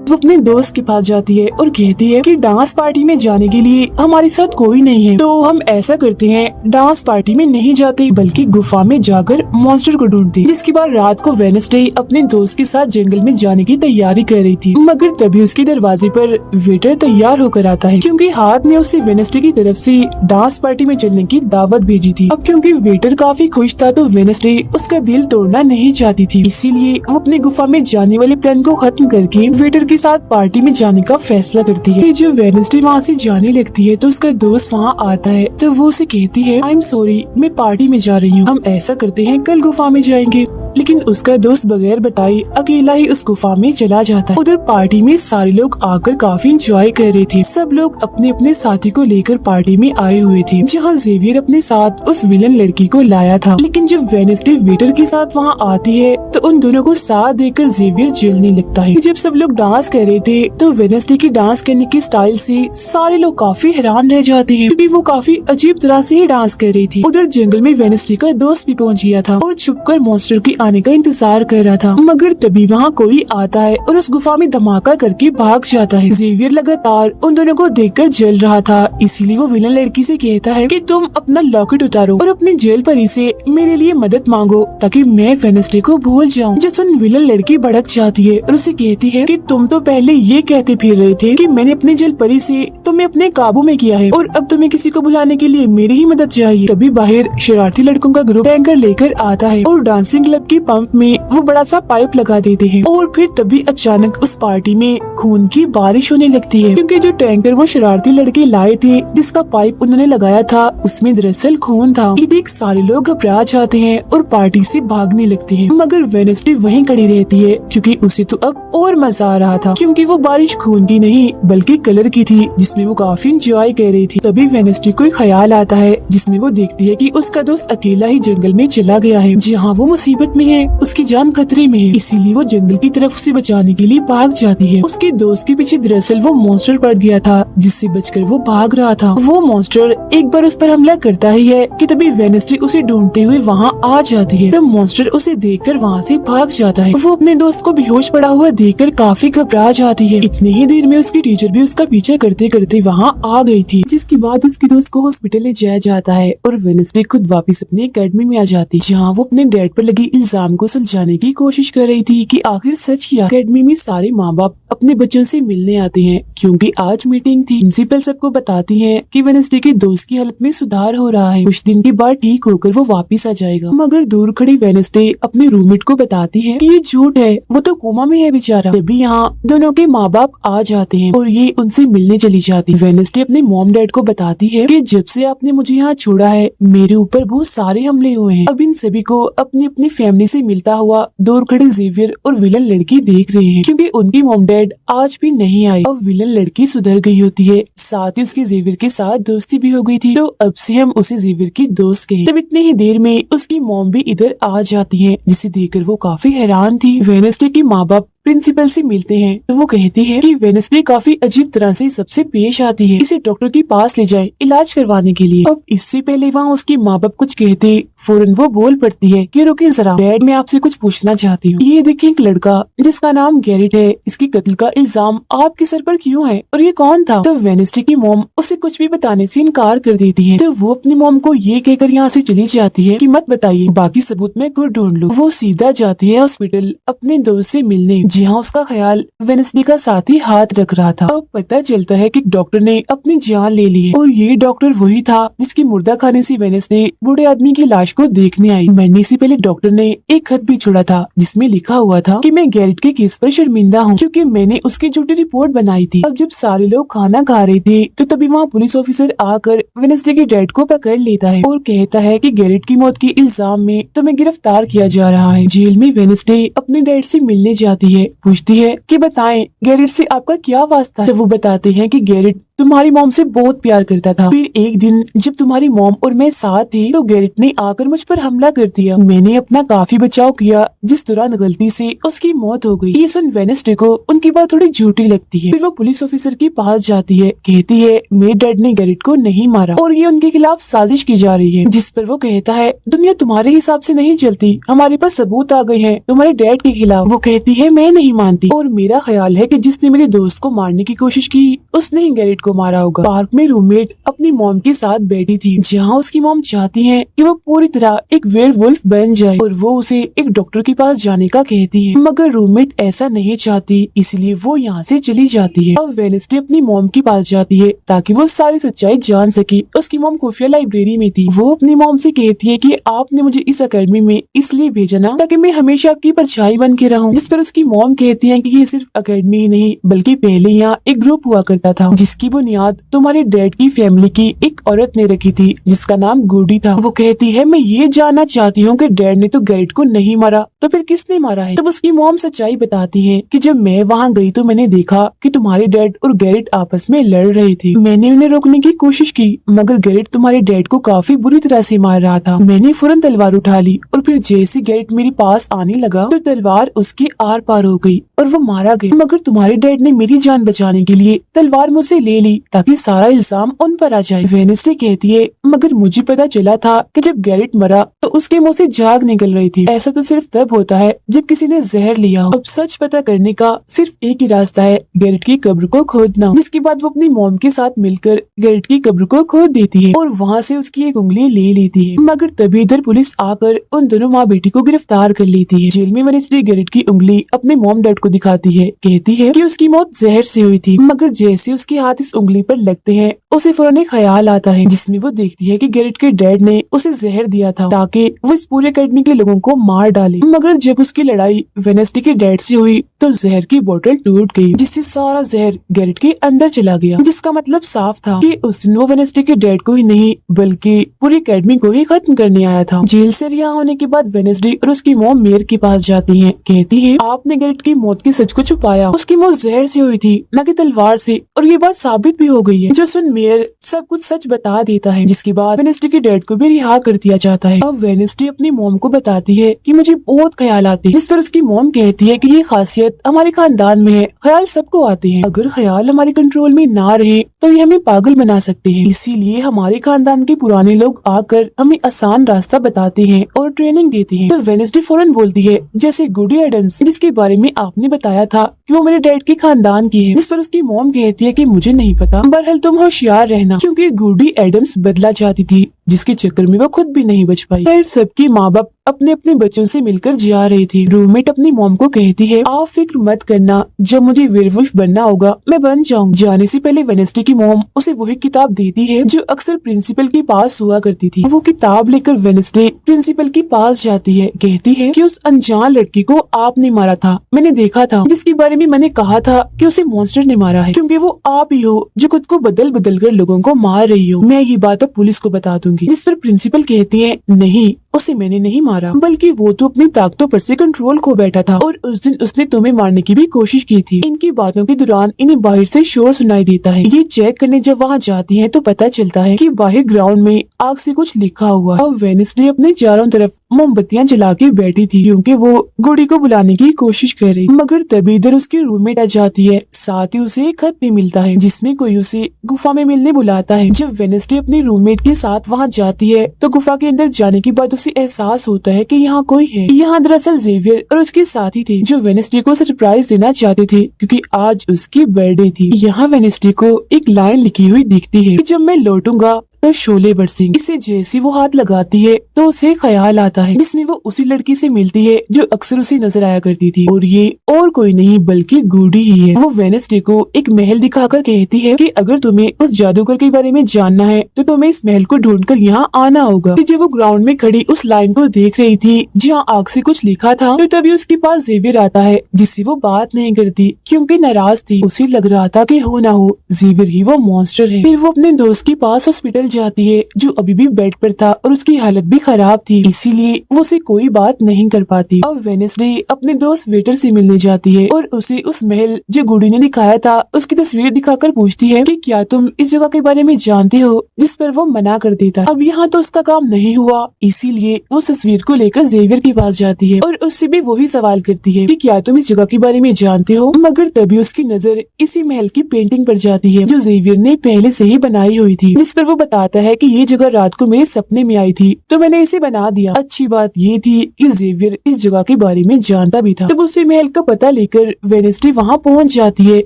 वो अपने दोस्त के पास जाती है और कहती है कि डांस पार्टी में जाने के लिए हमारे साथ कोई नहीं है, तो हम ऐसा करते हैं, डांस पार्टी में नहीं जाते बल्कि गुफा में जाकर मॉन्स्टर को ढूंढते। जिसके बाद रात को वेडनेसडे अपने दोस्त के साथ जंगल में जाने की तैयारी कर रही थी, मगर तभी उसके दरवाजे पर वेटर तैयार होकर आता है, क्योंकि हाथ में उसे वेडनेसडे की तरफ से डांस पार्टी में चलने की दावत भेजी थी। अब क्योंकि वेटर काफी खुश था तो वेडनेसडे उसका दिल तोड़ना नहीं चाहती थी, इसीलिए वो अपने गुफा में जाने वाले प्लान को खत्म करके वेटर के साथ पार्टी में जाने का फैसला करती है। जब वेडनेसडे वहाँ से जाने लगती है तो उसका दोस्त वहाँ आता है, तो वो उसे कहती है, आई एम सॉरी, मैं पार्टी में जा रही हूँ, हम ऐसा करते हैं कल गुफा में जाएंगे। लेकिन उसका दोस्त बगैर बताए अकेला ही उस गुफा में चला जाता है। उधर पार्टी में सारे लोग आकर काफी एंजॉय कर रहे थे। सब लोग अपने अपने साथी को लेकर पार्टी में आए हुए थे, जहाँ जेवियर अपने साथ उस विलन लड़की को लाया था। लेकिन जब वेडनेसडे वेटर के साथ वहाँ आती है तो उन दोनों को साथ देकर जेवियर जलने लगता है। जब सब लोग डांस कर रहे थे तो वेडनेसडे की डांस करने की स्टाइल से सारे लोग काफी हैरान रह जाते हैं, क्योंकि वो काफी अजीब तरह से ही डांस कर रही थी। उधर जंगल में वेडनेसडे का दोस्त भी पहुँच गया था और छुपकर मॉन्स्टर की आने का इंतजार कर रहा था, मगर तभी वहाँ कोई आता है और उस गुफा में धमाका करके भाग जाता है। जेवियर लगातार उन दोनों को देखकर जल रहा था, इसीलिए वो विलन लड़की से कहता है कि तुम अपना लॉकेट उतारो और अपनी जेल परी से मेरे लिए मदद मांगो ताकि मैं वेडनेसडे को भूल जाऊं। जब सुन विलन लड़की भड़क जाती है और उसे कहती है कि तुम तो पहले ये कहते फिर रहे थे कि मैंने अपनी जेल परी से तुम्हें अपने काबू में किया है और अब तुम्हें किसी को बुलाने के लिए मेरी ही मदद चाहिए। तभी बाहर शरारती लड़कों का ग्रुप टैंकर लेकर आता है और डांसिंग क्लब के पंप में वो बड़ा सा पाइप लगा देते हैं और फिर तभी अचानक उस पार्टी में खून की बारिश होने लगती है, क्योंकि जो टैंकर वो शरारती लड़के लाए थे जिसका पाइप उन्होंने लगाया था उसमें दरअसल खून था। ये देख सारे लोग घबरा जाते हैं और पार्टी से भागने लगते हैं, मगर वेडनेसडे वहीं खड़ी रहती है, क्योंकि उसे तो अब और मजा आ रहा था, क्योंकि वो बारिश खून की नहीं बल्कि कलर की थी जिसमें वो काफी एंजॉय कर रही थी। तभी वेडनेसडे को ख्याल आता है जिसमें वो देखती है कि उसका दोस्त अकेला ही जंगल में चला गया है, जहाँ वो मुसीबत में है, उसकी जान खतरे में है, इसीलिए वो जंगल की तरफ उसे बचाने के लिए भाग जाती है। उसके दोस्त के पीछे दरअसल वो मॉन्स्टर पड़ गया था जिससे बचकर वो भाग रहा था। वो मॉन्स्टर एक बार उस पर हमला करता ही है कि तभी वेडनेसडे उसे ढूंढते हुए वहाँ आ जाती है। तब मॉन्स्टर उसे देखकर वहाँ से भाग जाता है। वो अपने दोस्त को बेहोश पड़ा हुआ देखकर काफी घबरा जाती है। इतनी ही देर में उसकी टीचर भी उसका पीछा करते करते वहाँ आ गई थी, जिसके बाद उसके दोस्त को हॉस्पिटल ले जाया जाता है और वेडनेसडे खुद वापस अपनी एकेडमी में आ जाती है, जहाँ वो अपने डैड पर लगे इल्जाम को सुलझाने की कोशिश कर रही थी कि आखिर सच क्या। एकेडमी में सारे माँ बाप अपने बच्चों से मिलने आते हैं, क्योंकि आज मीटिंग थी। प्रिंसिपल सबको बताती है कि वेडनेसडे के दोस्त की हालत में सुधार हो रहा है, कुछ दिन के बाद ठीक होकर वो वापस आ जाएगा। मगर दूर खड़ी वेडनेसडे अपने रूममेट को बताती है कि ये झूठ है, वो तो कोमा में है बेचारा। तभी यहाँ दोनों के माँ बाप आ जाते हैं और ये उनसे मिलने चली जाती है। वेडनेसडे अपने मॉम डैड को बताती है कि जब से आपने मुझे यहाँ छोड़ा है मेरे ऊपर बहुत सारे हमले हुए हैं। अब इन सभी को अपनी अपनी फैमिली से मिलता हुआ दूर खड़े जेवियर और विलन लड़की देख रहे हैं, क्योंकि उनकी मॉम डैड आज भी नहीं आए। अब विलन लड़की सुधर गई होती है, साथ ही उसकी जेवियर के साथ दोस्ती भी हो गई थी, तो अब से हम उसे जेवियर की दोस्त कहें। तब इतनी ही देर में उसकी मॉम भी इधर आ जाती है, जिसे देखकर वो काफी हैरान थी। वेडनेसडे की माँ बाप प्रिंसिपल से मिलते हैं तो वो कहती है कि वेडनेसडे काफी अजीब तरह से सबसे पेश आती है, इसे डॉक्टर के पास ले जाए इलाज करवाने के लिए। अब इससे पहले वहाँ उसके माँ बाप कुछ कहते फौरन वो बोल पड़ती है कि रुकिए जरा डैड, मैं आपसे कुछ पूछना चाहती हूँ। ये देखिए एक लड़का जिसका नाम गैरेट है, इसके कत्ल का इल्जाम आपके सर पर क्यों है और ये कौन था? तो वेडनेसडे की मॉम उसे कुछ भी बताने से इनकार कर देती है, तो वो अपनी मॉम को ये कहकर यहाँ से चली जाती है कि मत बताइए, बाकी सबूत मैं खुद ढूंढ लूँ। वो सीधा जाती है हॉस्पिटल अपने दोस्त से मिलने, जहाँ उसका ख्याल वेडनेसडे का साथी हाथ रख रहा था। अब पता चलता है कि डॉक्टर ने अपनी जान ले ली है और ये डॉक्टर वही था जिसकी मुर्दा खाने से वेडनेसडे बूढ़े आदमी की लाश को देखने आई। मरने से पहले डॉक्टर ने एक खत भी छोड़ा था जिसमें लिखा हुआ था कि मैं गैरेट के केस पर शर्मिंदा हूँ, क्योंकि मैंने उसकी झूठी रिपोर्ट बनाई थी। अब जब सारे लोग खाना खा रहे थे तो तभी वहाँ पुलिस ऑफिसर आकर वेडनेसडे के डैड को पकड़ लेता है और कहता है कि गैरेट की मौत के इल्जाम में तुम्हें गिरफ्तार किया जा रहा है। जेल में वेडनेसडे अपने डैड से मिलने जाती है, पूछती है कि बताएं गैरेट से आपका क्या वास्ता है। तो वो बताते हैं कि गैरेट तुम्हारी मॉम से बहुत प्यार करता था। फिर एक दिन जब तुम्हारी मॉम और मैं साथ थे तो गैरेट ने आकर मुझ पर हमला कर दिया। मैंने अपना काफी बचाव किया, जिस दौरान गलती से उसकी मौत हो गई। ये सुन वेडनेसडे को उनकी बात थोड़ी झूठी लगती है। फिर वो पुलिस ऑफिसर के पास जाती है, कहती है मेरे डैड ने गैरेट को नहीं मारा और ये उनके खिलाफ साजिश की जा रही है। जिस पर वो कहता है दुनिया तुम्हारे हिसाब से नहीं चलती, हमारे पास सबूत आ गए हैं तुम्हारे डैड के खिलाफ। वो कहती है मैं नहीं मानती और मेरा ख्याल है कि जिसने मेरे दोस्त को मारने की कोशिश की उसने ही गैरेट को मारा होगा। पार्क में रूममेट अपनी मॉम के साथ बैठी थी, जहाँ उसकी मॉम चाहती है कि वो पूरी तरह एक वेयरवुल्फ बन जाए और वो उसे एक डॉक्टर के पास जाने का कहती है, मगर रूममेट ऐसा नहीं चाहती, इसलिए वो यहाँ से चली जाती है। अब वेडनेसडे अपनी मॉम के पास जाती है ताकि वो सारी सच्चाई जान सके। उसकी मॉम खुफिया लाइब्रेरी में थी। वो अपनी मॉम से कहती है कि आपने मुझे इस अकेडमी में इसलिए भेजा ना ताकि मैं हमेशा आपकी परछाई बन के रहूं। जिस पर उसकी मॉम कहती है कि ये सिर्फ अकेडमी ही नहीं बल्कि पहले यहाँ एक ग्रुप हुआ करता था जिसकी बुनियाद तुम्हारे डैड की फैमिली की एक औरत ने रखी थी जिसका नाम गुडी था। वो कहती है मैं ये जानना चाहती हूँ कि डैड ने तो गैरेट को नहीं मारा तो फिर किसने मारा है। तब उसकी मॉम सच्चाई बताती है कि जब मैं वहाँ गई तो मैंने देखा कि तुम्हारे डैड और गैरेट आपस में लड़ रहे थे। मैंने उन्हें रोकने की कोशिश की मगर गैरेट तुम्हारे डैड को काफी बुरी तरह से मार रहा था। मैंने फौरन तलवार उठा ली और फिर जैसे गैरेट मेरे पास आने लगा तो तलवार उसके आर पार हो गई और वो मारा गया। मगर तुम्हारे डैड ने मेरी जान बचाने के लिए तलवार मुझसे ले ली ताकि सारा इल्जाम उन पर आ जाए। वेडनेसडे कहती है मगर मुझे पता चला था कि जब गैरेट मरा तो उसके मुंह से झाग निकल रही थी। ऐसा तो सिर्फ तब होता है जब किसी ने जहर लिया हो। अब सच पता करने का सिर्फ एक ही रास्ता है, गैरेट की कब्र को खोदना। जिसके बाद वो अपनी मॉम के साथ मिलकर गैरेट की कब्र को खोद देती है और वहाँ से उसकी एक उंगली ले लेती है। मगर तभी इधर पुलिस आकर उन दोनों माँ बेटी को गिरफ्तार कर लेती है। जेल में वेडनेसडे गैरेट की उंगली अपने मॉम डैड को दिखाती है, कहती है कि उसकी मौत जहर से हुई थी। मगर जैसे उसके हाथ इस उंगली पर लगते हैं उसे फौरन एक ख्याल आता है जिसमें वो देखती है कि गैरेट के डैड ने उसे जहर दिया था ताकि वो इस पूरे अकेडमी के लोगों को मार डाले। मगर जब उसकी लड़ाई वेडनेसडे के डैड से हुई तो जहर की बोतल टूट गई जिससे सारा जहर गैरेट के अंदर चला गया, जिसका मतलब साफ था कि उस दिन वो वेडनेसडे के डैड को ही नहीं बल्कि पूरी अकेडमी को ही खत्म करने आया था। जेल से रिहा होने के बाद वेडनेसडे और उसकी मॉम मेयर के पास जाती है, कहती है आपने गैरेट की मौत के सच को छुपाया, उसकी मौत जहर से हुई थी न कि तलवार से, और ये बात साबित भी हो गई है। जो सुन मेयर सब कुछ सच बता देता है, जिसके बाद वेडनेसडे के डैड को भी रिहा कर दिया जाता है। अब वेडनेसडे अपनी मॉम को बताती है कि मुझे बहुत ख्याल आते हैं, जिस पर उसकी मॉम कहती है कि ये खासियत हमारे खानदान में है, ख्याल सबको आते हैं, अगर ख्याल हमारे कंट्रोल में ना रहे तो ये हमें पागल बना सकते हैं, इसीलिए हमारे खानदान के पुराने लोग आकर हमें आसान रास्ता बताते हैं और ट्रेनिंग देते हैं। तो वेडनेसडे फौरन बोलती है जैसे गुडी एडम्स जिसके बारे में आपने बताया था कि वो मेरे डैड के खानदान की है, जिस पर उसकी मॉम कहती है कि मुझे नहीं पता, बहरहाल तुम होशियार रहना, क्योंकि गुडी एडम्स बदला चाहती थी जिसके चक्कर में वो खुद भी नहीं बच पाई। फिर सबके माँ बाप अपने अपने बच्चों से मिलकर जा रहे थे। रूममेट अपनी मॉम को कहती है आप फिक्र मत करना, जब मुझे वेयरवुल्फ बनना होगा मैं बन जाऊंगी। जाने से पहले वेडनेसडे की मॉम उसे वही किताब देती है जो अक्सर प्रिंसिपल के पास हुआ करती थी। वो किताब लेकर वेडनेसडे प्रिंसिपल के पास जाती है, कहती है कि उस अनजान लड़की को आपने मारा था, मैंने देखा था, जिसके बारे में मैंने कहा था कि उसे मॉन्स्टर ने मारा है, क्योंकि वो आप ही हो जो खुद को बदल बदल कर लोगों को मार रही हो। मैं ये बात अब पुलिस को बता दूंगी। जिस पर प्रिंसिपल कहती है नहीं, उसे मैंने नहीं मारा, बल्कि वो तो अपनी ताकतों पर से कंट्रोल खो बैठा था और उस दिन उसने तुम्हें मारने की भी कोशिश की थी। इनकी बातों के दौरान इन्हें बाहर से शोर सुनाई देता है। ये चेक करने जब वहाँ जाती हैं तो पता चलता है कि बाहर ग्राउंड में आग से कुछ लिखा हुआ है। अब वेडनेसडे अपने चारों तरफ मोमबत्तियां जला के बैठी थी क्योंकि वो गुडी को बुलाने की कोशिश कर रही, मगर तभी इधर उसकी रूममेट आ जाती है। साथ ही उसे एक खत भी मिलता है जिसमें कोई उसे गुफा में मिलने बुलाता है। जब वेडनेसडे अपनी रूममेट के साथ वहाँ जाती है तो गुफा के अंदर जाने के बाद उसे एहसास होता है कि यहाँ कोई है। यहाँ दरअसल जेवियर और उसके साथी थे जो वेडनेसडे को सरप्राइज देना चाहते थे क्योंकि आज उसकी बर्थडे थी। यहाँ वेडनेसडे को एक लाइन लिखी हुई दिखती है कि जब मैं लौटूंगा तो शोले बरसेंगे। इसे जैसे वो हाथ लगाती है तो उसे ख्याल आता है जिसमें वो उसी लड़की से मिलती है जो अक्सर उसे नजर आया करती थी, और ये और कोई नहीं बल्कि गुडी ही है। वो वेडनेसडे को एक महल दिखाकर कहती है कि अगर तुम्हें उस जादूगर के बारे में जानना है तो तुम्हें इस महल को ढूंढकर यहाँ आना होगा। जब वो ग्राउंड में खड़ी उस लाइन को देख रही थी जहाँ आग से कुछ लिखा था तो तभी उसके पास जेवियर आता है जिससे वो बात नहीं करती क्योंकि नाराज थी। उसे लग रहा था कि हो ना हो जेवियर ही वो मॉन्स्टर है। फिर वो अपने दोस्त के पास हॉस्पिटल जाती है जो अभी भी बेड पर था और उसकी हालत भी खराब थी, इसीलिए वो उसे कोई बात नहीं कर पाती। अब वेडनेसडे अपने दोस्त वेटर से मिलने जाती है और उसे उस महल जो गुडी ने दिखाया था उसकी तस्वीर दिखाकर पूछती है कि क्या तुम इस जगह के बारे में जानते हो, जिस पर वो मना कर देता। अब यहाँ तो उसका काम नहीं हुआ, इसीलिए वो तस्वीर को लेकर जेवियर के पास जाती है और उससे भी वही सवाल करती है कि क्या तुम इस जगह के बारे में जानते हो। मगर तभी उसकी नजर इसी महल की पेंटिंग पर जाती है जो जेवियर ने पहले से ही बनाई हुई थी, जिस पर वो बताता है कि ये जगह रात को मेरे सपने में आई थी तो मैंने इसे बना दिया। अच्छी बात ये थी कि जेवियर इस जगह के बारे में जानता भी था। तब उसे महल का पता लेकर वेडनेसडे वहाँ पहुँच जाती है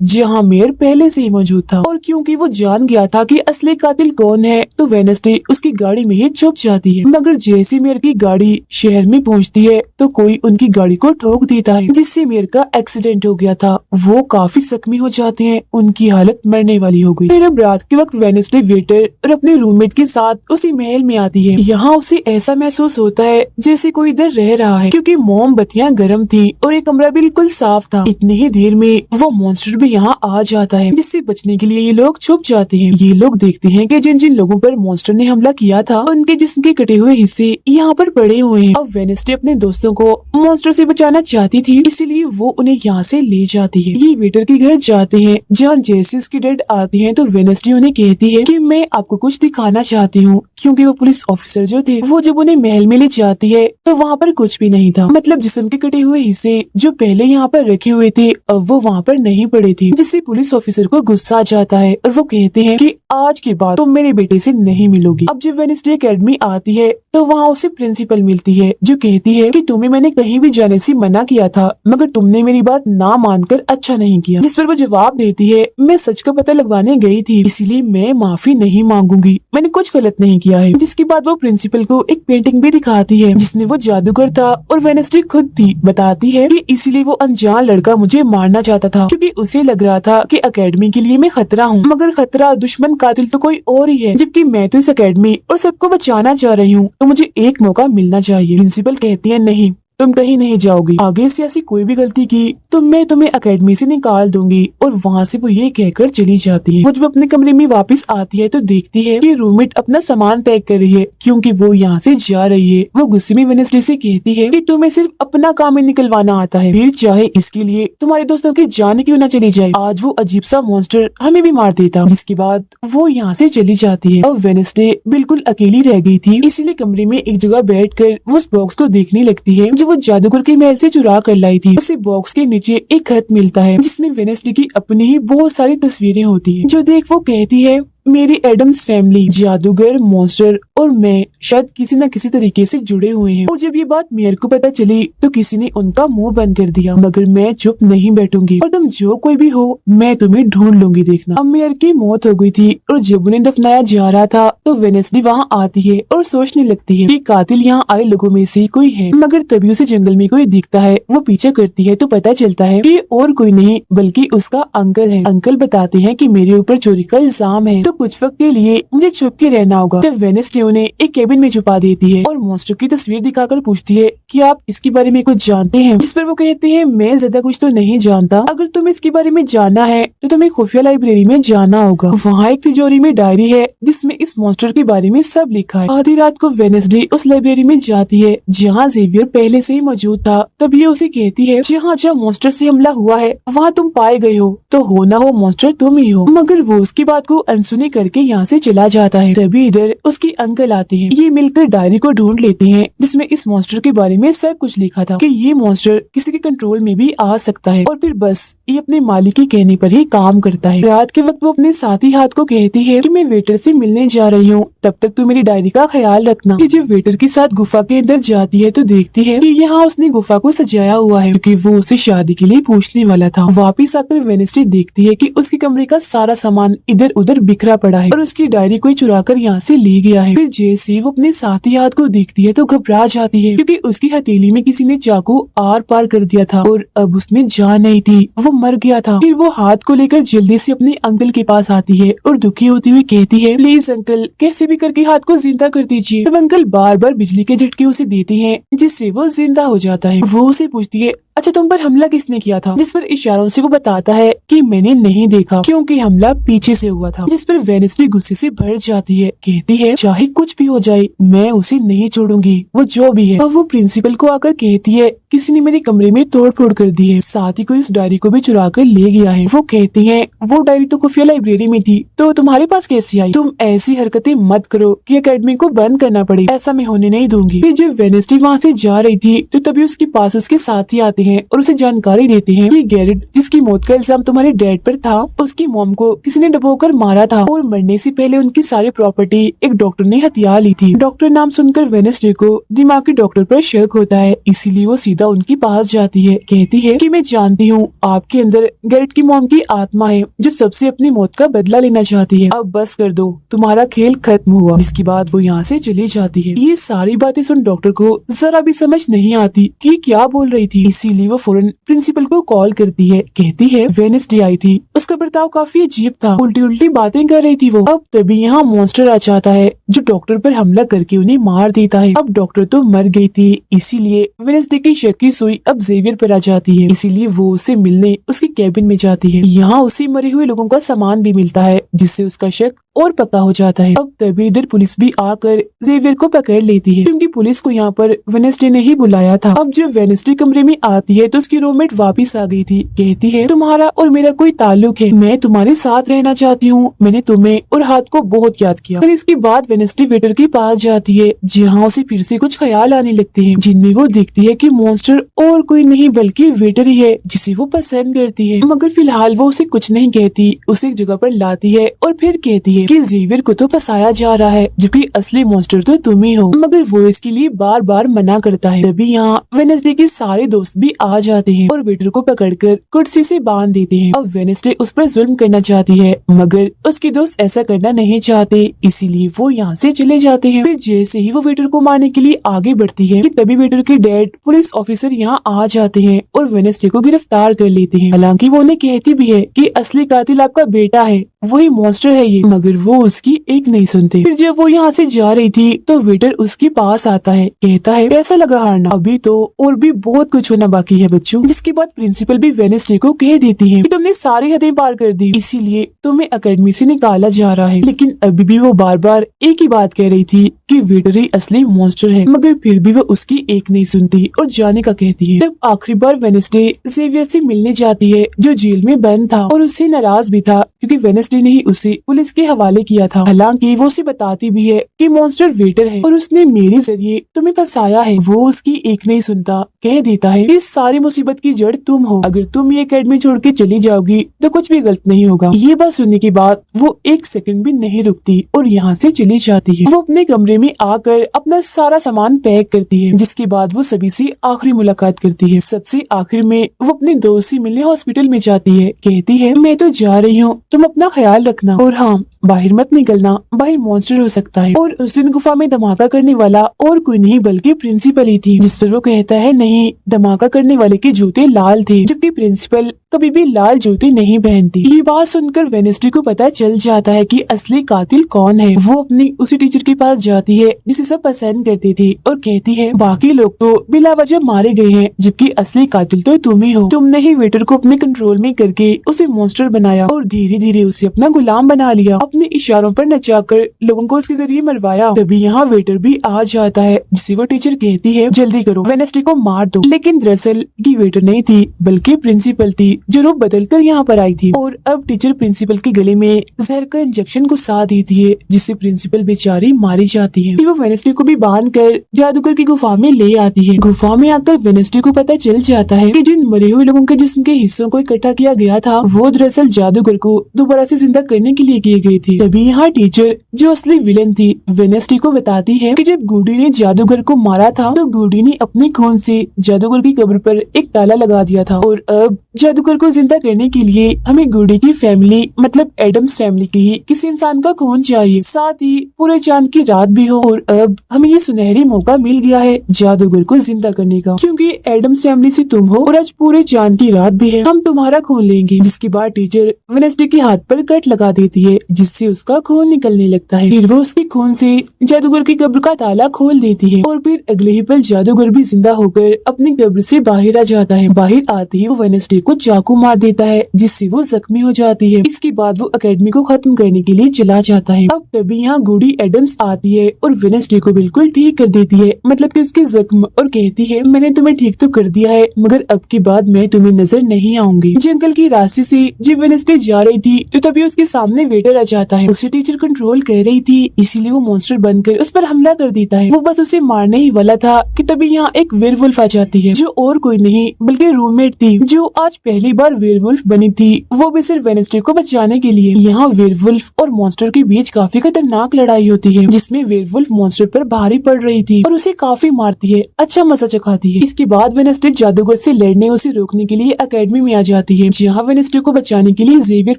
जहाँ मेयर पहले से ही मौजूद था, और क्योंकि वो जान गया था कि असली कातिल कौन है तो वेडनेसडे उसकी गाड़ी में ही छुप जाती है। मगर जैसे मेयर की गाड़ी शहर में पहुँचती है तो कोई उनकी गाड़ी को ठोक देता है, जिससे मेयर का एक्सीडेंट हो गया था। वो काफी जख्मी हो जाते हैं, उनकी हालत मरने वाली हो गई। फिर अब रात के वक्त वेडनेसडे वेटर और अपने रूममेट के साथ उसी महल में आती है। यहाँ उसे ऐसा महसूस होता है जैसे कोई इधर रह रहा है, क्योंकि मोमबत्तियां गर्म थी और ये कमरा बिल्कुल साफ था। इतनी ही देर में वो मॉन्स्टर भी यहाँ आ जाता है, जिससे बचने के लिए ये लोग छुप जाते हैं। ये लोग देखते हैं कि जिन जिन लोगों पर मॉन्स्टर ने हमला किया था उनके जिस्म के कटे हुए हिस्से यहाँ पर पड़े हुए हैं। अब वेडनेसडे अपने दोस्तों को मॉन्स्टर से बचाना चाहती थी, इसीलिए वो उन्हें यहाँ से ले जाती है। ये वेटर के घर जाते हैं जहाँ जैसे उसकी डेड आती है तो वेडनेसडे उन्हें कहती है कि मैं आपको कुछ दिखाना चाहती हूँ, क्योंकि वो पुलिस ऑफिसर जो थे वो जब उन्हें महल में ले जाती है तो वहाँ पर कुछ भी नहीं था। मतलब जिस्म के कटे हुए हिस्से जो पहले यहाँ पर रखे हुए थे अब वो वहाँ पर नहीं पड़े थे, जिससे पुलिस ऑफिसर को गुस्सा आ जाता है और वो कहते हैं कि आज के बाद तुम मेरे बेटे से नहीं मिलोगी। अब जब वेडनेसडे एकेडमी आती है तो वहाँ उसे प्रिंसिपल मिलती है जो कहती है कि तुम्हें मैंने कहीं भी जाने से मना किया था मगर तुमने मेरी बात ना मानकर अच्छा नहीं किया। जिस पर वो जवाब देती है मैं सच का पता लगवाने गई थी, इसीलिए मैं माफी नहीं मांगूंगी, मैंने कुछ गलत नहीं किया है। जिसके बाद वो प्रिंसिपल को एक पेंटिंग भी दिखाती है जिसमें वो जादूगर था और वेडनेसडे खुद थी। बताती है कि इसीलिए वो अनजान लड़का मुझे मारना चाहता था, क्योंकि उसे लग रहा था कि एकेडमी के लिए मैं खतरा हूँ, मगर खतरा दुश्मन कातिल तो कोई और ही है, जबकि मैं तो इस एकेडमी और सबको बचाना चाह रही हूँ, तो मुझे एक मौका मिलना चाहिए। प्रिंसिपल कहती है नहीं, तुम कहीं नहीं जाओगी, आगे से ऐसी कोई भी गलती की तो मैं तुम्हें एकेडमी से निकाल दूंगी। और वहाँ से वो ये कहकर चली जाती है। वो जब अपने कमरे में वापस आती है तो देखती है कि रूममेट अपना सामान पैक कर रही है, क्योंकि वो यहाँ से जा रही है। वो गुस्से में वेडनेसडे से कहती है कि तुम्हें सिर्फ अपना काम ही निकलवाना आता है, फिर चाहे इसके लिए तुम्हारे दोस्तों की जान क्यों न चली जाए। आज वो अजीब सा मॉन्स्टर हमें भी मार देता। जिसके बाद वो यहाँ से चली जाती है। अब वेडनेसडे बिल्कुल अकेली रह गई थी, इसीलिए कमरे में एक जगह बैठकर वो उस बॉक्स को देखने लगती है जो वो जादूगर के महल से चुरा कर लाई थी। उसे बॉक्स के नीचे एक खत मिलता है जिसमें वेडनेसडे की अपनी ही बहुत सारी तस्वीरें होती हैं, जो देख वो कहती है मेरी एडम्स फैमिली, जादूगर, मॉन्स्टर और मैं शायद किसी न किसी तरीके से जुड़े हुए हैं। और जब ये बात मेयर को पता चली तो किसी ने उनका मुंह बंद कर दिया, मगर मैं चुप नहीं बैठूंगी और तुम जो कोई भी हो मैं तुम्हें ढूंढ लूंगी, देखना। अब मेयर की मौत हो गई थी और जब उन्हें दफनाया जा रहा था तो वेडनेसडे वहाँ आती है और सोचने लगती है कि कातिल यहाँ आए लोगों में से कोई है। मगर तभी उसे जंगल में कोई दिखता है। वो पीछे करती है तो पता चलता है कि और कोई नहीं बल्कि उसका अंकल है। अंकल बताते हैं कि मेरे ऊपर चोरी का इल्जाम है, कुछ वक्त के लिए मुझे छुप के रहना होगा। तब वेडनेसडे उन्हें एक केबिन में छुपा देती है और मॉन्स्टर की तस्वीर दिखाकर पूछती है कि आप इसके बारे में कुछ जानते हैं। जिस पर वो कहते हैं मैं ज्यादा कुछ तो नहीं जानता, अगर तुम्हें इसके बारे में जानना है तो तुम्हें खुफिया लाइब्रेरी में जाना होगा। वहाँ एक तिजोरी में डायरी है जिसमें इस मॉन्स्टर के बारे में सब लिखा है। आधी रात को वेडनेसडे उस लाइब्रेरी में जाती है जहाँ जेवियर पहले से ही मौजूद था। तब ये उसे कहती है जहाँ जहाँ मॉन्स्टर से हमला हुआ है वहाँ तुम पाए गए हो, तो हो ना हो मॉन्स्टर तुम ही हो। मगर वो उसकी बात को अनसुनी करके यहाँ से चला जाता है। तभी इधर उसकी अंकल आते हैं। ये मिलकर डायरी को ढूंढ लेते हैं जिसमें इस मॉन्स्टर के बारे में सब कुछ लिखा था कि ये मॉन्स्टर किसी के कंट्रोल में भी आ सकता है और फिर बस ये अपने मालिक के कहने पर ही काम करता है। रात के वक्त वो अपने साथी हाथ को कहती है कि मैं वेटर से मिलने जा रही हूँ, तब तक तू मेरी डायरी का ख्याल रखना। ये जब वेटर के साथ गुफा के अंदर जाती है तो देखती है कि यहाँ उसने गुफा को सजाया हुआ है, क्योंकि वो उसे शादी के लिए पूछने वाला था। वापिस आकर वेडनेसडे देखती है कि उसके कमरे का सारा सामान इधर उधर बिखरा पड़ा है और उसकी डायरी कोई चुरा कर यहाँ से ले गया है। फिर जैसे वो अपने साथी हाथ को देखती है तो घबरा जाती है, क्योंकि उसकी हथेली में किसी ने चाकू आर पार कर दिया था और अब उसमें जान नहीं थी, वो मर गया था। फिर वो हाथ को लेकर जल्दी से अपने अंकल के पास आती है और दुखी होती हुई कहती है प्लीज अंकल कैसे भी करके हाथ को जिंदा कर दीजिए। तब अंकल बार बार बिजली के झटके उसे देते हैं जिससे वो जिंदा हो जाता है। वो उसे पूछती है अच्छा तुम पर हमला किसने किया था, जिस पर इशारों से वो बताता है कि मैंने नहीं देखा क्योंकि हमला पीछे से हुआ था। जिस पर वेनेसडे गुस्से से भर जाती है, कहती है चाहे कुछ भी हो जाए मैं उसे नहीं छोड़ूंगी, वो जो भी है। अब वो प्रिंसिपल को आकर कहती है किसी ने मेरे कमरे में तोड़फोड़ कर दी है, साथ ही कोई उस डायरी को भी चुरा कर ले गया है। वो कहती है वो डायरी तो खुफिया लाइब्रेरी में थी, तो तुम्हारे पास कैसी आई? तुम ऐसी हरकतें मत करो कि एकेडमी को बंद करना पड़े, ऐसा मैं होने नहीं दूंगी। फिर जब वेनेसडे वहाँ से जा रही थी तो तभी उसके पास उसके साथी आते हैं और उसे जानकारी देते हैं कि गैरेट जिसकी मौत का इल्जाम तुम्हारे डैड पर था, उसकी मॉम को किसी ने डुबोकर मारा था और मरने से पहले उनकी सारी प्रॉपर्टी एक डॉक्टर ने हथिया ली थी। डॉक्टर नाम सुनकर वेनेसडे को दिमागी डॉक्टर पर शक होता है, इसीलिए वो सीधा उनके पास जाती है, कहती है कि मैं जानती हूँ आपके अंदर गैरेट की मॉम की आत्मा है जो सबसे अपनी मौत का बदला लेना चाहती है, अब बस कर दो, तुम्हारा खेल खत्म हुआ। जिसके बाद वो यहाँ से चली जाती है। ये सारी बातें सुन डॉक्टर को जरा भी समझ नहीं आती कि क्या बोल रही थी, इसीलिए वो फौरन प्रिंसिपल को कॉल करती है, कहती है वेनेसडे आई थी, उसका बर्ताव काफी अजीब था, उल्टी उल्टी बातें कर रही थी वो। अब तभी यहाँ मॉन्स्टर आ जाता है जो डॉक्टर पर हमला करके उन्हें मार देता है। अब डॉक्टर तो मर गई थी, इसीलिए वेनेसडे की शक की सुई अब जेवियर पर आ जाती है, इसीलिए वो उसे मिलने उसके कैबिन में जाती है। यहाँ उसे मरे हुए लोगों का सामान भी मिलता है जिससे उसका शक और पक्का हो जाता है। अब तभी इधर पुलिस भी आकर जेवियर को पकड़ लेती है, क्योंकि पुलिस को यहाँ पर वेनेसडे ने ही बुलाया था। अब जब वेनेसडे कमरे में आती है तो उसकी रूममेट वापस आ गई थी, कहती है तुम्हारा और मेरा कोई ताल्लुक है, मैं तुम्हारे साथ रहना चाहती हूँ, मैंने तुम्हें और हाथ को बहुत याद किया। फिर इसके बाद वेनेसडे वेटर के पास जाती है, जहाँ उसे फिर से कुछ ख्याल आने लगते हैं, जिनमें वो देखती है कि मॉन्स्टर और कोई नहीं बल्कि वेटर ही है जिसे वो पसंद करती है। मगर फिलहाल वो उसे कुछ नहीं कहती, उसे एक जगह पर लाती है और फिर कहती है कि जेवियर को तो फंसाया जा रहा है जबकि असली मॉन्स्टर तो तुम ही हो, मगर वो इसके लिए बार बार मना करता है। तभी यहाँ वेनेसडे के सारे दोस्त भी आ जाते हैं और वेटर को पकड़कर कुर्सी से बांध देते हैं। अब वेनेसडे उस पर जुल्म करना चाहती है, मगर उसके दोस्त ऐसा करना नहीं चाहते, इसीलिए वो यहाँ से चले जाते हैं। फिर जैसे ही वो वेटर को मारने के लिए आगे बढ़ती है कि तभी वेटर के डैड पुलिस ऑफिसर यहाँ आ जाते हैं और वेनेसडे को गिरफ्तार कर लेते हैं। हालांकि वो उन्हें कहती भी है कि असली कातिल आपका बेटा है, वही मॉन्स्टर है ये, मगर वो उसकी एक नहीं सुनते। फिर जब वो यहाँ से जा रही थी तो वेटर उसके पास आता है, कहता है कैसा लगा हारना, अभी तो और भी बहुत कुछ होना बाकी है बच्चों। जिसके बाद प्रिंसिपल भी वेनेसडे को कह देती है कि तुमने सारी हदें पार कर दी, इसीलिए तुम्हें एकेडमी से निकाला जा रहा है। लेकिन अभी भी वो बार बार एक ही बात कह रही थी कि वेटर ही असली मॉन्स्टर है, मगर फिर भी वो उसकी एक नहीं सुनती और जाने का कहती है। तब आखिरी बार वेनेसडे जेवियर से मिलने जाती है जो जेल में बंद था और उससे नाराज भी था क्योंकि वेनेसडे ने ही उसे पुलिस के हवाले किया था। हालांकि वो उसे बताती भी है कि मॉन्स्टर वेटर है और उसने मेरे जरिए तुम्हें फंसाया है। वो उसकी एक नहीं सुनता, कह देता है इस सारी मुसीबत की जड़ तुम हो, अगर तुम ये एकेडमी छोड़ के चली जाओगी तो कुछ भी गलत नहीं होगा। ये बात सुनने के बाद वो एक सेकंड भी नहीं रुकती और यहाँ से चली जाती है। वो अपने कमरे में आकर अपना सारा सामान पैक करती है, जिसके बाद वो सभी से आखिरी मुलाकात करती है। सबसे आखिर में वो अपने दोस्त से मिलने हॉस्पिटल में जाती है, कहती है मैं तो जा रही हूँ, तुम अपना ख्याल रखना और हाँ बाहर मत निकलना, बाहर मॉन्स्टर हो सकता है। और उस दिन गुफा में धमाका करने वाला और कोई नहीं बल्कि प्रिंसिपल ही थी। जिस पर वो कहता है नहीं, धमाका करने वाले के जूते लाल थे, जबकि प्रिंसिपल कभी भी लाल जूते नहीं पहनती। ये बात सुनकर वेनेसडे को पता चल जाता है कि असली कातिल कौन है। वो अपनी उसी टीचर के पास जाती है जिसे सब पसंद करती थी और कहती है बाकी लोग तो बिला वजह मारे गए हैं, जबकि असली कातिल तो तुम ही हो। तुमने ही वेटर को अपने कंट्रोल में करके उसे मॉन्स्टर बनाया और धीरे धीरे उसे अपना गुलाम बना लिया, अपने इशारों पर नचाकर लोगों को उसके जरिए मरवाया। तभी यहाँ वेटर भी आ जाता है जिसे वो टीचर कहती है जल्दी करो, वेनेसडे को मार दो। लेकिन दरअसल की वेटर नहीं थी बल्कि प्रिंसिपल थी जो रूप बदल कर यहाँ पर आई थी। और अब टीचर प्रिंसिपल के गले में जहर का इंजेक्शन घुसा देती है जिससे प्रिंसिपल बेचारी मारी जाती है। फिर वो वेनेसडे को भी बांध कर जादूगर की गुफा में ले आती है। गुफा में आकर वेनेसडे को पता चल जाता है कि जिन मरे हुए लोगों के जिस्म के हिस्सों को इकट्ठा किया गया था वो दरअसल जादूगर को दोबारा से जिंदा करने के लिए किए गए थे। तभी यहाँ टीचर जो असली विलन थी वेनेसडे को बताती है कि जब गुडी ने जादूगर को मारा था तो गुडी ने अपने खून से जादूगर की कब्र पर एक ताला लगा दिया था और अब जादूगर को जिंदा करने के लिए हमें गुडी की फैमिली मतलब एडम्स फैमिली की ही किसी इंसान का खून चाहिए, साथ ही पूरे चांद की रात भी हो। और अब हमें ये सुनहरी मौका मिल गया है जादूगर को जिंदा करने का, क्योंकि एडम्स फैमिली से तुम हो और आज पूरे चांद की रात भी है, हम तुम्हारा खून लेंगे। जिसके बाद टीचर वेनेसडे के हाथ पर कट लगा देती है जिससे उसका खून निकलने लगता है। फिर वो उसके खून से जादूगर की कब्र का ताला खोल देती है और फिर अगले ही पल जादूगर भी जिंदा होकर अपनी कब्र से बाहर आ जाता है। बाहर आते ही वो वेनेसडे को चाकू चाकू मार देता है जिससे वो जख्मी हो जाती है। इसके बाद वो एकेडमी को खत्म करने के लिए चला जाता है। अब तभी यहाँ गुडी एडम्स आती है और वेडनेसडे को बिल्कुल ठीक कर देती है, मतलब कि उसके जख्म, और कहती है मैंने तुम्हें ठीक तो कर दिया है मगर अब की बाद मैं तुम्हें नजर नहीं आऊंगी। जंगल की रास्ते से जब वेडनेसडे जा रही थी तो तभी उसके सामने वेटर आ जाता है। उसे टीचर कंट्रोल कर रही थी इसीलिए वो मॉन्स्टर बनकर उस पर हमला कर देता है। वो बस उसे मारने ही वाला था कि तभी यहाँ एक वेयरवुल्फ आ जाती है जो और कोई नहीं बल्कि रूममेट थी जो आज पहली बार वेयरवुल्फ बनी थी, वो भी सिर्फ वेडनेसडे को बचाने के लिए। यहाँ वेयरवुल्फ और मॉन्स्टर के बीच काफी खतरनाक लड़ाई होती है जिसमें वेयरवुल्फ मॉन्स्टर पर भारी पड़ रही थी और उसे काफी मारती है, अच्छा मजा चखाती है। इसके बाद वेडनेसडे जादूगर से लड़ने उसे रोकने के लिए एकेडमी में आ जाती है जहाँ वेडनेसडे को बचाने के लिए जेवियर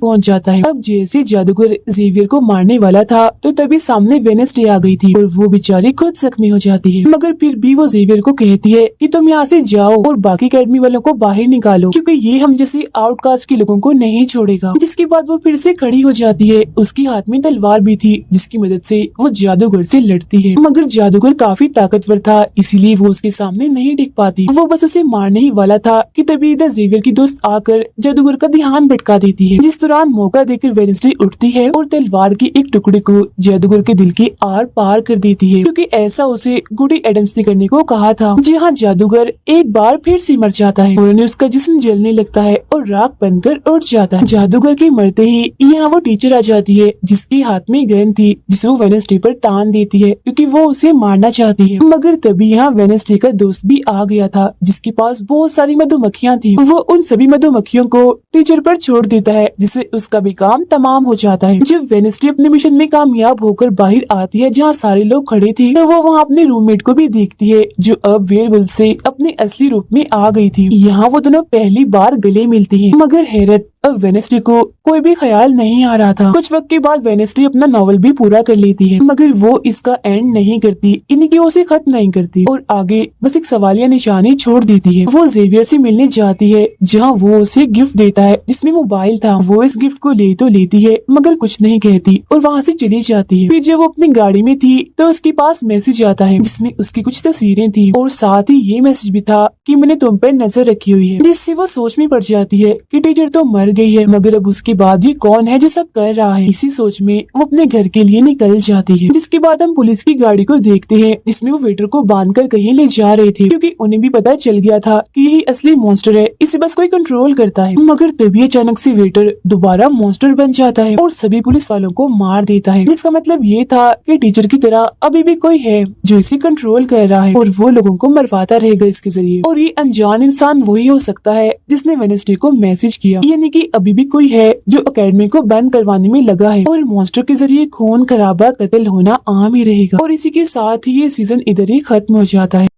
पहुँच जाता है। अब जैसे जादूगर जेवियर को मारने वाला था तो तभी सामने वेडनेसडे आ गई थी और वो बेचारी खुद जख्मी हो जाती है, मगर फिर भी वो जेवियर को कहती है कि तुम यहाँ से जाओ और बाकी एकेडमी वालों को बाहर निकालो क्योंकि ये हम जैसे आउटकास्ट के लोगों को नहीं छोड़ेगा। जिसके बाद वो फिर से खड़ी हो जाती है, उसके हाथ में तलवार भी थी जिसकी मदद से वो जादूगर से लड़ती है, मगर जादूगर काफी ताकतवर था इसीलिए वो उसके सामने नहीं टिक पाती। वो बस उसे मारने ही वाला था कि तभी इधर जेवियर की दोस्त आकर जादूगर का ध्यान भटका देती है, जिस दौरान मौका देकर वेडनेसडे उठती है और तलवार के एक टुकड़े को जादूगर के दिल के आर पार कर देती है क्योंकि ऐसा उसे गुडी एडम्स ने करने को कहा था। जहाँ जादूगर एक बार फिर से मर जाता है और उन्हें उसका जिस्म जलने लगता है और राख बनकर उठ जाता है। जादूगर के मरते ही यहाँ वो टीचर आ जाती है जिसके हाथ में गन थी जिसे वो वेडनेसडे पर तान देती है क्योंकि वो उसे मारना चाहती है, मगर तभी यहाँ वेडनेसडे का दोस्त भी आ गया था जिसके पास बहुत सारी मधुमक्खियाँ थी। वो उन सभी मधुमक्खियों को टीचर पर छोड़ देता है जिससे उसका भी काम तमाम हो जाता है। जब वेडनेसडे अपने मिशन में कामयाब होकर बाहर आती है जहाँ सारे लोग खड़े थे तो वो वहाँ अपने रूममेट को भी देखती है जो अब वेयरवुल्फ से अपने असली रूप में आ गई थी। यहाँ वो दोनों पहली बार गले मिलती हैं, मगर हैरत अब वेडनेसडे को कोई भी ख्याल नहीं आ रहा था। कुछ वक्त के बाद वेडनेसडे अपना नॉवल भी पूरा कर लेती है, मगर वो इसका एंड नहीं करती, यानी कि वो उसे खत्म नहीं करती और आगे बस एक सवालिया निशानी छोड़ देती है। वो जेवियर से मिलने जाती है जहाँ वो उसे गिफ्ट देता है जिसमें मोबाइल था। वो इस गिफ्ट को ले तो लेती है मगर कुछ नहीं कहती और वहाँ से चली जाती है। फिर जब वो अपनी गाड़ी में थी तो उसके पास मैसेज आता है जिसमें उसकी कुछ तस्वीरें थी और साथ ही ये मैसेज भी था कि मैंने तुम पर नजर रखी हुई है, जिससे वो सोच में पड़ जाती है कि टीचर तो मर गई है मगर अब उसके बाद ये कौन है जो सब कर रहा है। इसी सोच में वो अपने घर के लिए निकल जाती है। जिसके बाद हम पुलिस की गाड़ी को देखते हैं जिसमें वो वेटर को बांधकर कहीं ले जा रहे थे क्योंकि उन्हें भी पता चल गया था कि यही असली मॉन्स्टर है, इसे बस कोई कंट्रोल करता है। मगर तभी अचानक से वेटर दोबारा मॉन्स्टर बन जाता है और सभी पुलिस वालों को मार देता है, जिसका मतलब ये था कि टीचर की तरह अभी भी कोई है जो इसे कंट्रोल कर रहा है और वो लोगों को मरवाता रहेगा इसके जरिए। और ये अनजान इंसान वही हो सकता है जिसने वेडनेसडे को मैसेज किया, यानी कि अभी भी कोई है जो एकेडमी को बंद करवाने में लगा है और मॉन्स्टर के जरिए खून खराबा कत्ल होना आम ही रहेगा। और इसी के साथ ही ये सीजन इधर ही खत्म हो जाता है।